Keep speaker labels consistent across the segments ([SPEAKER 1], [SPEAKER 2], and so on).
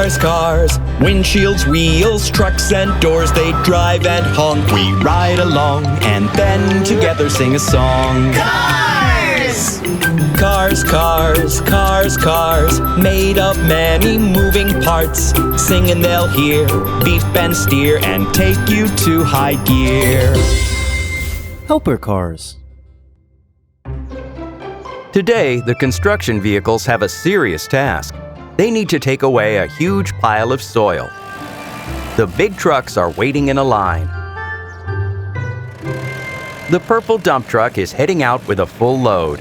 [SPEAKER 1] Cars, cars, windshields, wheels, trucks and doors, they drive and honk. We ride along and then together sing a song.
[SPEAKER 2] Cars!
[SPEAKER 1] Cars, cars, cars, cars, made of many moving parts. Sing and they'll hear, beep and steer, and take you to high gear.
[SPEAKER 3] Helper cars.
[SPEAKER 4] Today, the construction vehicles have a serious task. They need to take away a huge pile of soil. The big trucks are waiting in a line. The purple dump truck is heading out with a full load.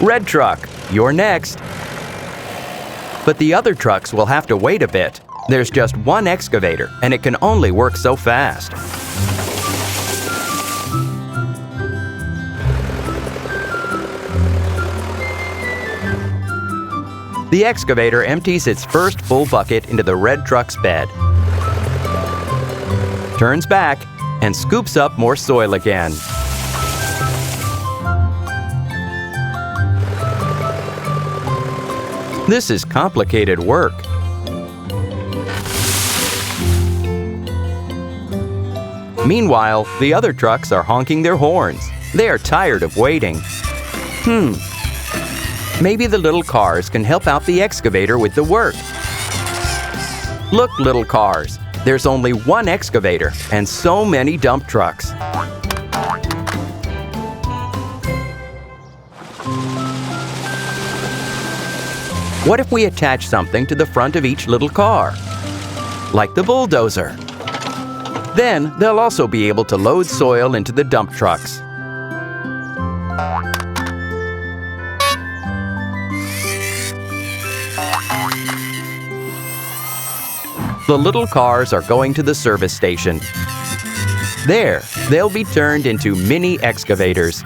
[SPEAKER 4] Red truck, you're next. But the other trucks will have to wait a bit. There's just one excavator, and it can only work so fast. The excavator empties its first full bucket into the red truck's bed, turns back, and scoops up more soil again. This is complicated work. Meanwhile, the other trucks are honking their horns. They are tired of waiting. Maybe the little cars can help out the excavator with the work. Look, little cars, there's only one excavator and so many dump trucks. What if we attach something to the front of each little car? Like the bulldozer. Then they'll also be able to load soil into the dump trucks. The little cars are going to the service station. There, they'll be turned into mini excavators.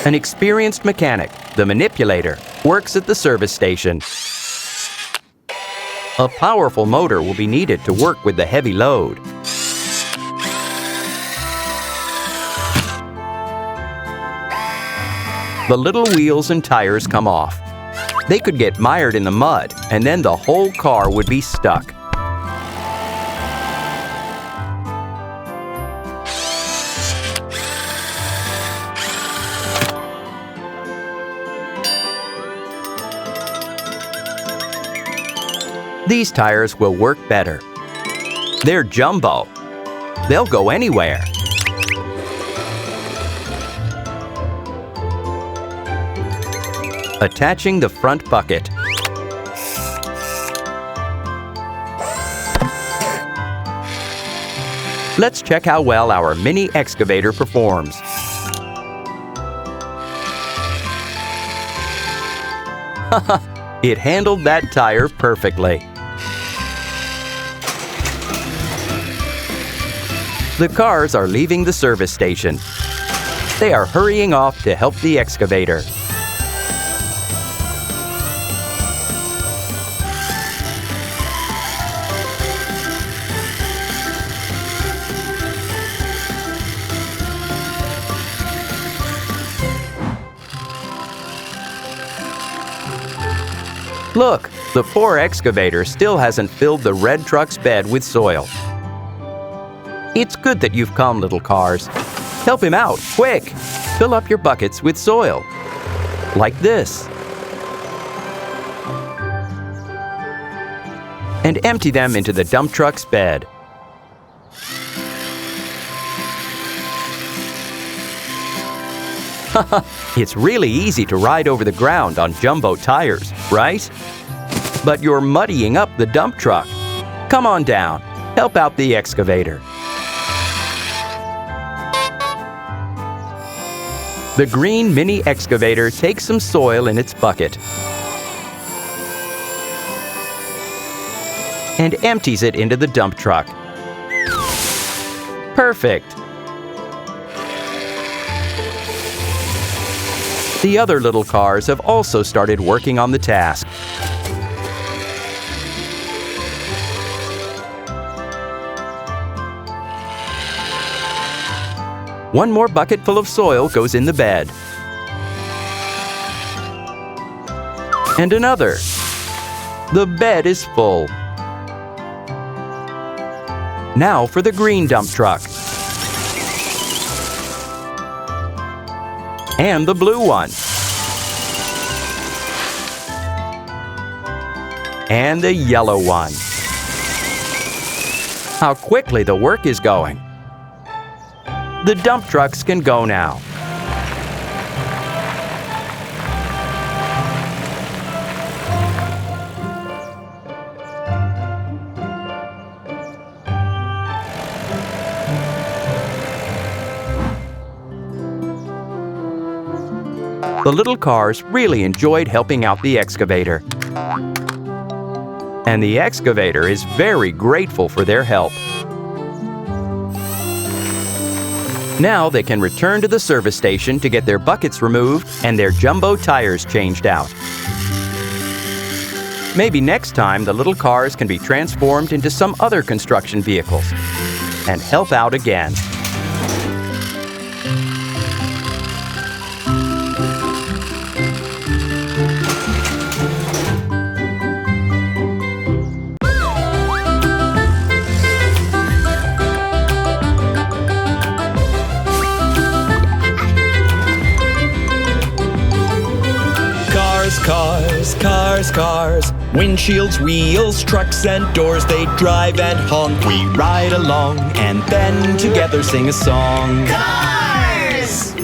[SPEAKER 4] An experienced mechanic, the manipulator, works at the service station. A powerful motor will be needed to work with the heavy load. The little wheels and tires come off. They could get mired in the mud, and then the whole car would be stuck. These tires will work better. They're jumbo. They'll go anywhere. Attaching the front bucket. Let's check how well our mini excavator performs. It handled that tire perfectly. The cars are leaving the service station. They are hurrying off to help the excavator. Look, the poor excavator still hasn't filled the red truck's bed with soil. It's good that you've come, little cars. Help him out, quick! Fill up your buckets with soil. Like this. And empty them into the dump truck's bed. It's really easy to ride over the ground on jumbo tires, right? But you're muddying up the dump truck. Come on down. Help out the excavator. The green mini excavator takes some soil in its bucket and empties it into the dump truck. Perfect! The other little cars have also started working on the task. One more bucket full of soil goes in the bed. And another. The bed is full. Now for the green dump truck. And the blue one. And the yellow one. How quickly the work is going. The dump trucks can go now. The little cars really enjoyed helping out the excavator. And the excavator is very grateful for their help. Now they can return to the service station to get their buckets removed and their jumbo tires changed out. Maybe next time the little cars can be transformed into some other construction vehicles and help out again.
[SPEAKER 1] Cars, cars, cars, windshields, wheels, trucks and doors, they drive and honk. We ride along and then together sing a song.
[SPEAKER 2] Cars!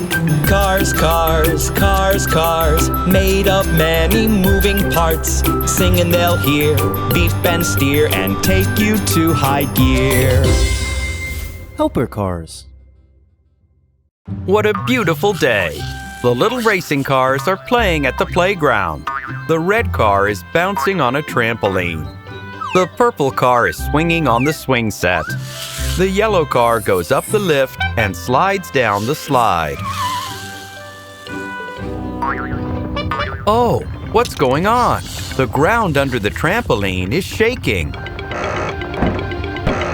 [SPEAKER 1] Cars, cars, cars, cars, made of many moving parts. Sing and they'll hear, beep and steer, and take you to high gear.
[SPEAKER 3] Helper cars.
[SPEAKER 4] What a beautiful day! The little racing cars are playing at the playground. The red car is bouncing on a trampoline. The purple car is swinging on the swing set. The yellow car goes up the lift and slides down the slide. Oh, what's going on? The ground under the trampoline is shaking.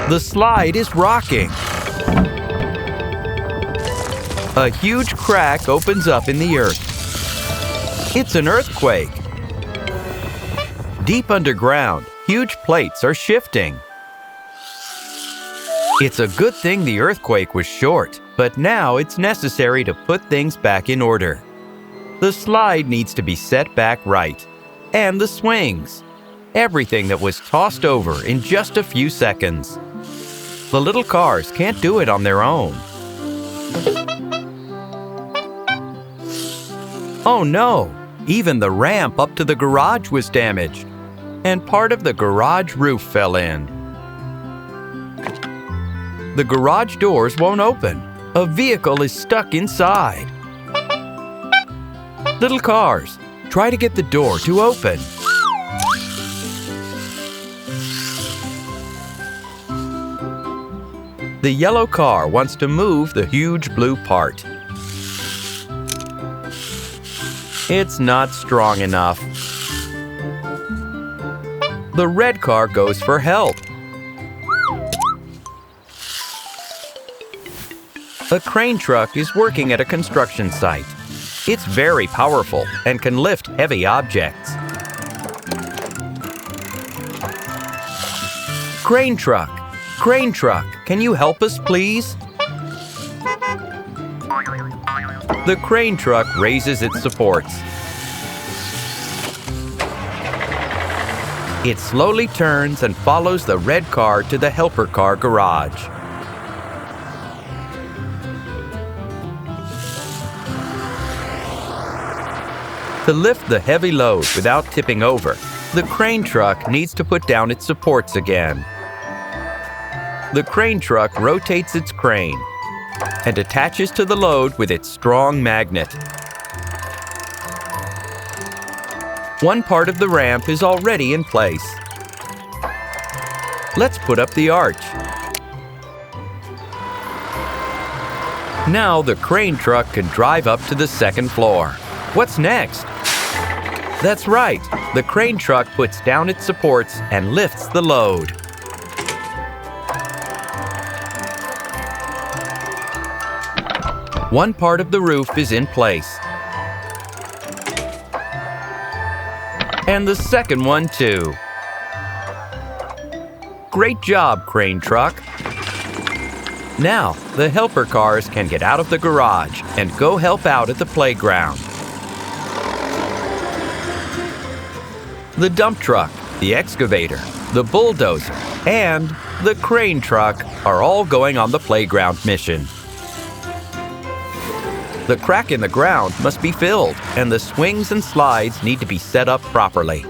[SPEAKER 4] The slide is rocking. A huge crack opens up in the earth. It's an earthquake. Deep underground, huge plates are shifting. It's a good thing the earthquake was short, but now it's necessary to put things back in order. The slide needs to be set back right. And the swings. Everything that was tossed over in just a few seconds. The little cars can't do it on their own. Oh no! Even the ramp up to the garage was damaged, and part of the garage roof fell in. The garage doors won't open. A vehicle is stuck inside. Little cars, try to get the door to open. The yellow car wants to move the huge blue part. It's not strong enough. The red car goes for help. A crane truck is working at a construction site. It's very powerful and can lift heavy objects. Crane truck, can you help us, please? The crane truck raises its supports. It slowly turns and follows the red car to the helper car garage. To lift the heavy load without tipping over, the crane truck needs to put down its supports again. The crane truck rotates its crane and attaches to the load with its strong magnet. One part of the ramp is already in place. Let's put up the arch. Now the crane truck can drive up to the second floor. What's next? That's right, the crane truck puts down its supports and lifts the load. One part of the roof is in place. And the second one too. Great job, crane truck. Now, the helper cars can get out of the garage and go help out at the playground. The dump truck, the excavator, the bulldozer, and the crane truck are all going on the playground mission. The crack in the ground must be filled, and the swings and slides need to be set up properly.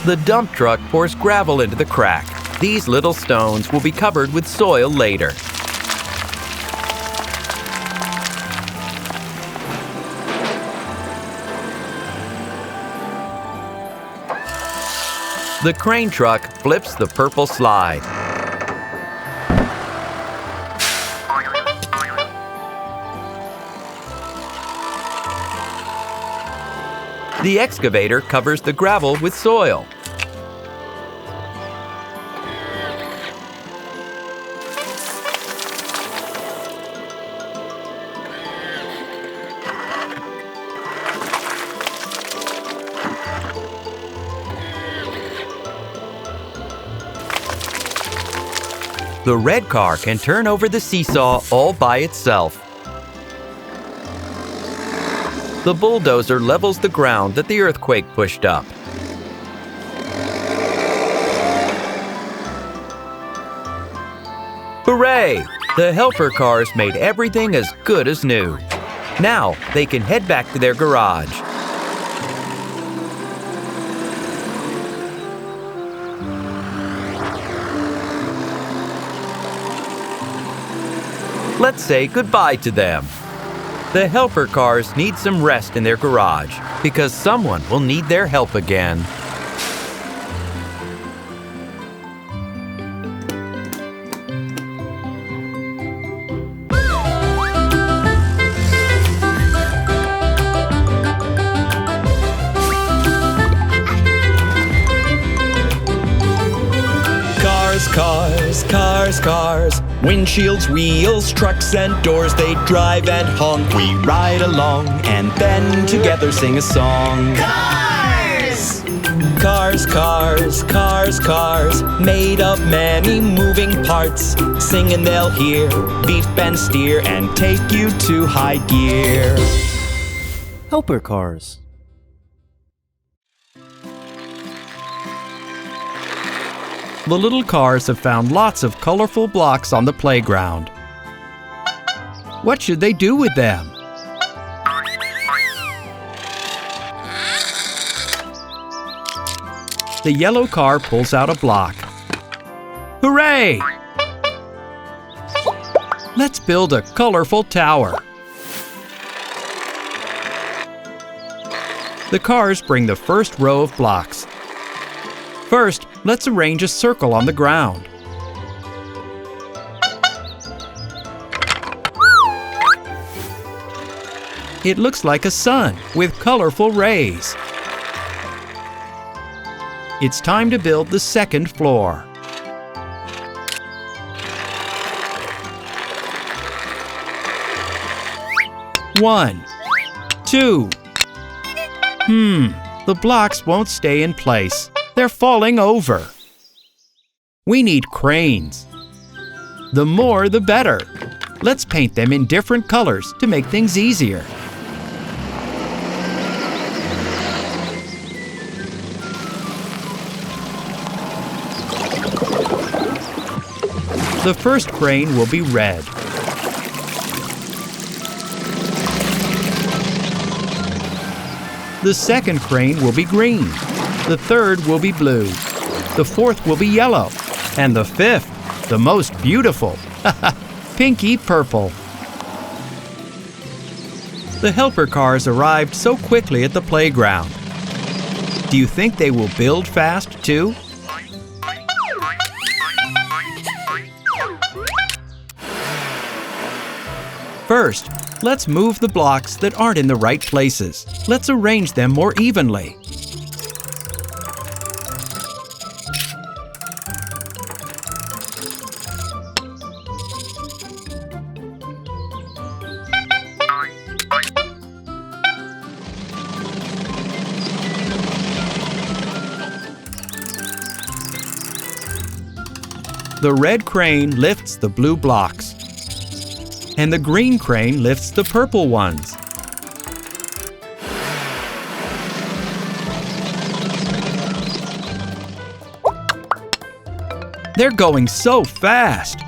[SPEAKER 4] The dump truck pours gravel into the crack. These little stones will be covered with soil later. The crane truck flips the purple slide. The excavator covers the gravel with soil. The red car can turn over the seesaw all by itself. The bulldozer levels the ground that the earthquake pushed up. Hooray! The helper cars made everything as good as new. Now they can head back to their garage. Let's say goodbye to them. The helper cars need some rest in their garage because someone will need their help again.
[SPEAKER 1] Cars, cars, cars. Windshields, wheels, trucks and doors. They drive and honk. We ride along and then together sing a song.
[SPEAKER 2] Cars!
[SPEAKER 1] Cars, cars, cars, cars. Made of many moving parts. Sing and they'll hear. Beep and steer and take you to high gear.
[SPEAKER 3] Helper cars.
[SPEAKER 5] The little cars have found lots of colorful blocks on the playground. What should they do with them? The yellow car pulls out a block. Hooray! Let's build a colorful tower. The cars bring the first row of blocks. First, let's arrange a circle on the ground. It looks like a sun with colorful rays. It's time to build the second floor. One, two. The blocks won't stay in place. They're falling over. We need cranes. The more, the better. Let's paint them in different colors to make things easier. The first crane will be red. The second crane will be green. The third will be blue. The fourth will be yellow. And the fifth, the most beautiful, pinky purple. The helper cars arrived so quickly at the playground. Do you think they will build fast too? First, let's move the blocks that aren't in the right places. Let's arrange them more evenly. The red crane lifts the blue blocks, and the green crane lifts the purple ones. They're going so fast!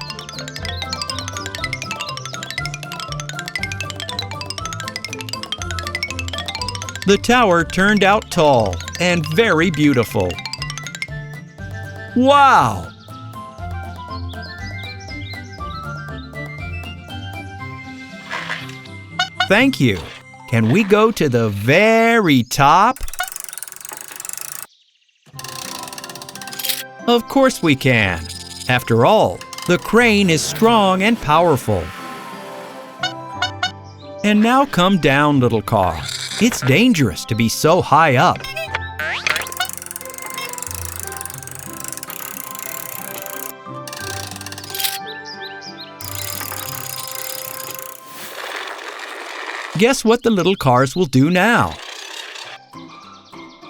[SPEAKER 5] The tower turned out tall and very beautiful. Wow! Thank you. Can we go to the very top? Of course we can. After all, the crane is strong and powerful. And now come down, little car. It's dangerous to be so high up. Guess what the little cars will do now?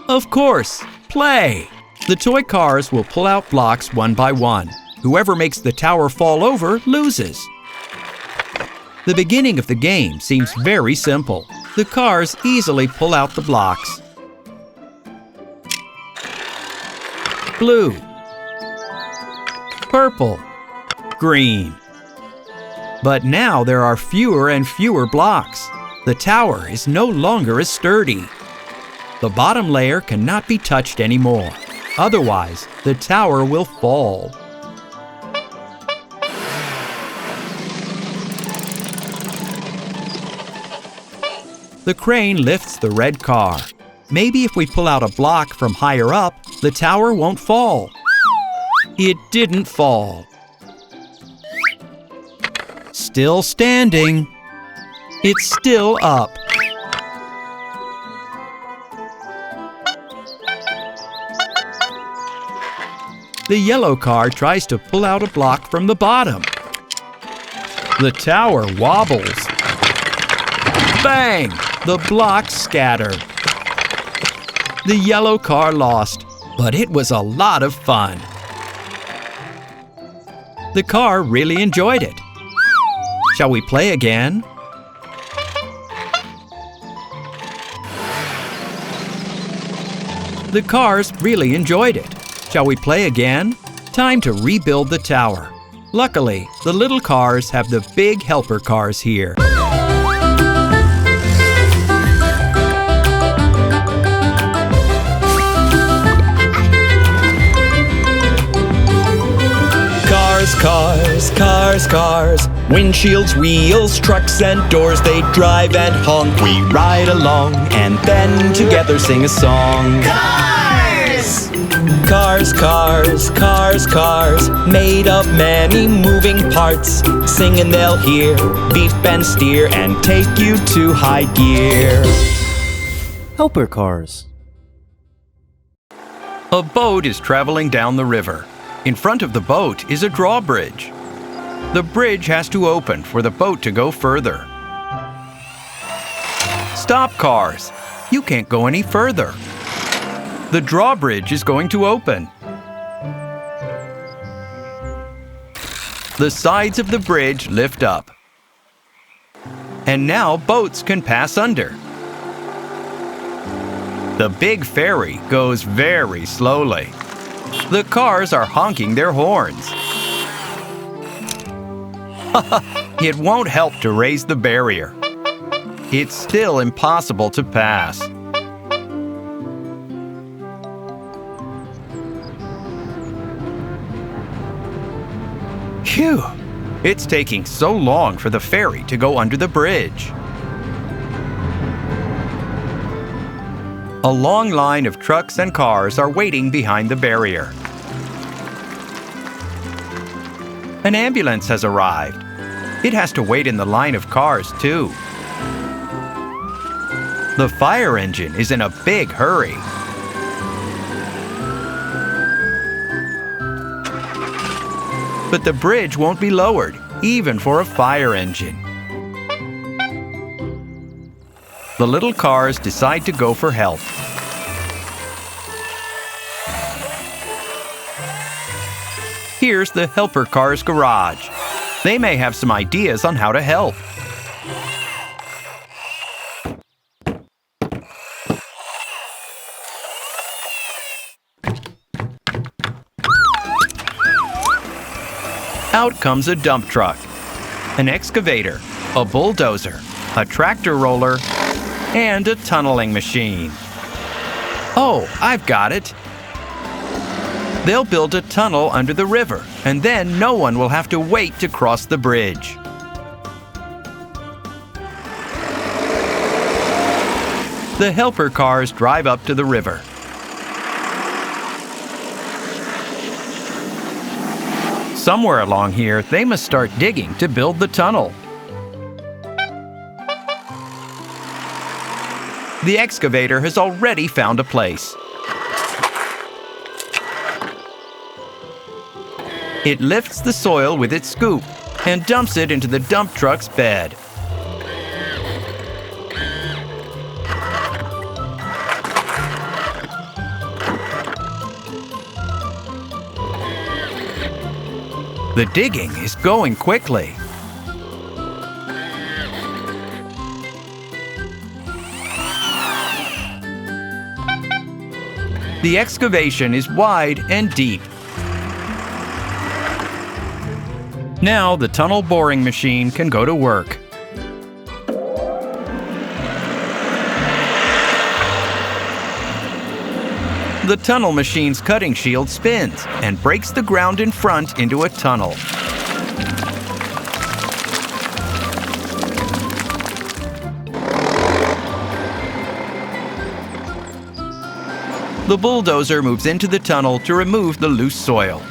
[SPEAKER 5] Of course, play! The toy cars will pull out blocks one by one. Whoever makes the tower fall over loses. The beginning of the game seems very simple. The cars easily pull out the blocks. Blue, purple, green. But now there are fewer and fewer blocks. The tower is no longer as sturdy. The bottom layer cannot be touched anymore. Otherwise, the tower will fall. The crane lifts the red car. Maybe if we pull out a block from higher up, the tower won't fall. It didn't fall. Still standing. It's still up. The yellow car tries to pull out a block from the bottom. The tower wobbles. Bang! The blocks scatter. The yellow car lost, but it was a lot of fun. The car really enjoyed it. Shall we play again? The cars really enjoyed it. Shall we play again? Time to rebuild the tower. Luckily, the little cars have the big helper cars here.
[SPEAKER 1] Cars, cars, cars. Windshields, wheels, trucks and doors. They drive and honk. We ride along and then together sing a song.
[SPEAKER 2] Cars!
[SPEAKER 1] Cars, cars, cars, cars. Made of many moving parts. Sing and they'll hear, beep and steer, and take you to high gear.
[SPEAKER 3] Helper cars.
[SPEAKER 5] A boat is traveling down the river. In front of the boat is a drawbridge. The bridge has to open for the boat to go further. Stop, cars! You can't go any further. The drawbridge is going to open. The sides of the bridge lift up. And now boats can pass under. The big ferry goes very slowly. The cars are honking their horns. It won't help to raise the barrier. It's still impossible to pass. Phew! It's taking so long for the ferry to go under the bridge. A long line of trucks and cars are waiting behind the barrier. An ambulance has arrived. It has to wait in the line of cars, too. The fire engine is in a big hurry. But the bridge won't be lowered, even for a fire engine. The little cars decide to go for help. Here's the Helper Cars garage. They may have some ideas on how to help. Out comes a dump truck, an excavator, a bulldozer, a tractor roller, and a tunneling machine. Oh, I've got it! They'll build a tunnel under the river, and then no one will have to wait to cross the bridge. The helper cars drive up to the river. Somewhere along here, they must start digging to build the tunnel. The excavator has already found a place. It lifts the soil with its scoop and dumps it into the dump truck's bed. The digging is going quickly. The excavation is wide and deep. Now the tunnel boring machine can go to work. The tunnel machine's cutting shield spins and breaks the ground in front into a tunnel. The bulldozer moves into the tunnel to remove the loose soil.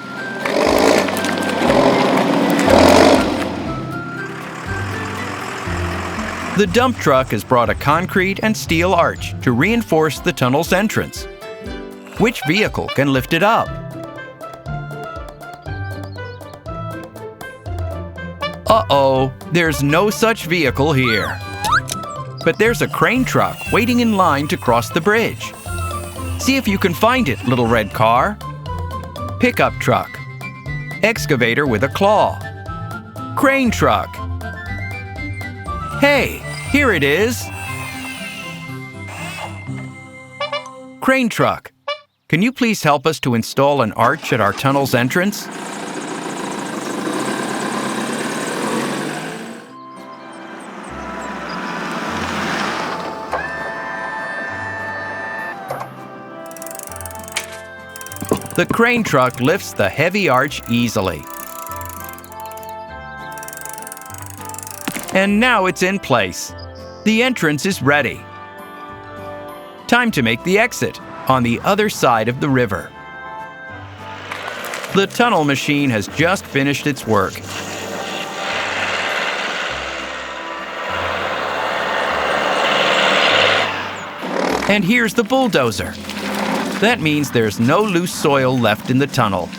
[SPEAKER 5] The dump truck has brought a concrete and steel arch to reinforce the tunnel's entrance. Which vehicle can lift it up? Uh-oh, there's no such vehicle here. But there's a crane truck waiting in line to cross the bridge. See if you can find it, little red car. Pickup truck. Excavator with a claw. Crane truck. Hey, here it is. Crane truck. Can you please help us to install an arch at our tunnel's entrance? The crane truck lifts the heavy arch easily. And now it's in place. The entrance is ready. Time to make the exit on the other side of the river. The tunnel machine has just finished its work. And here's the bulldozer. That means there's no loose soil left in the tunnel.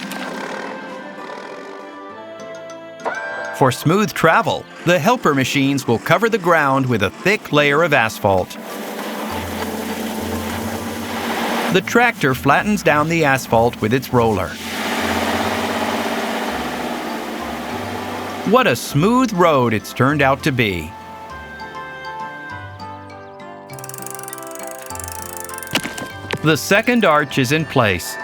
[SPEAKER 5] For smooth travel, the helper machines will cover the ground with a thick layer of asphalt. The tractor flattens down the asphalt with its roller. What a smooth road it's turned out to be. The second arch is in place.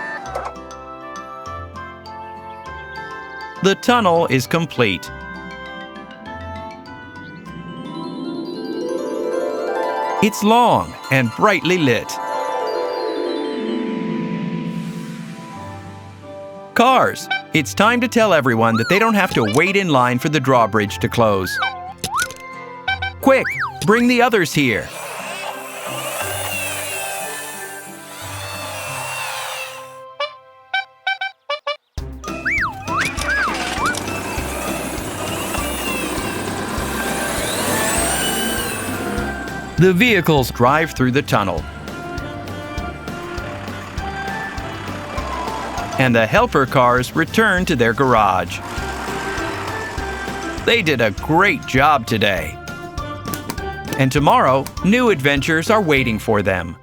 [SPEAKER 5] The tunnel is complete. It's long and brightly lit. Cars, it's time to tell everyone that they don't have to wait in line for the drawbridge to close. Quick, bring the others here. The vehicles drive through the tunnel. And the helper cars return to their garage. They did a great job today. And tomorrow, new adventures are waiting for them.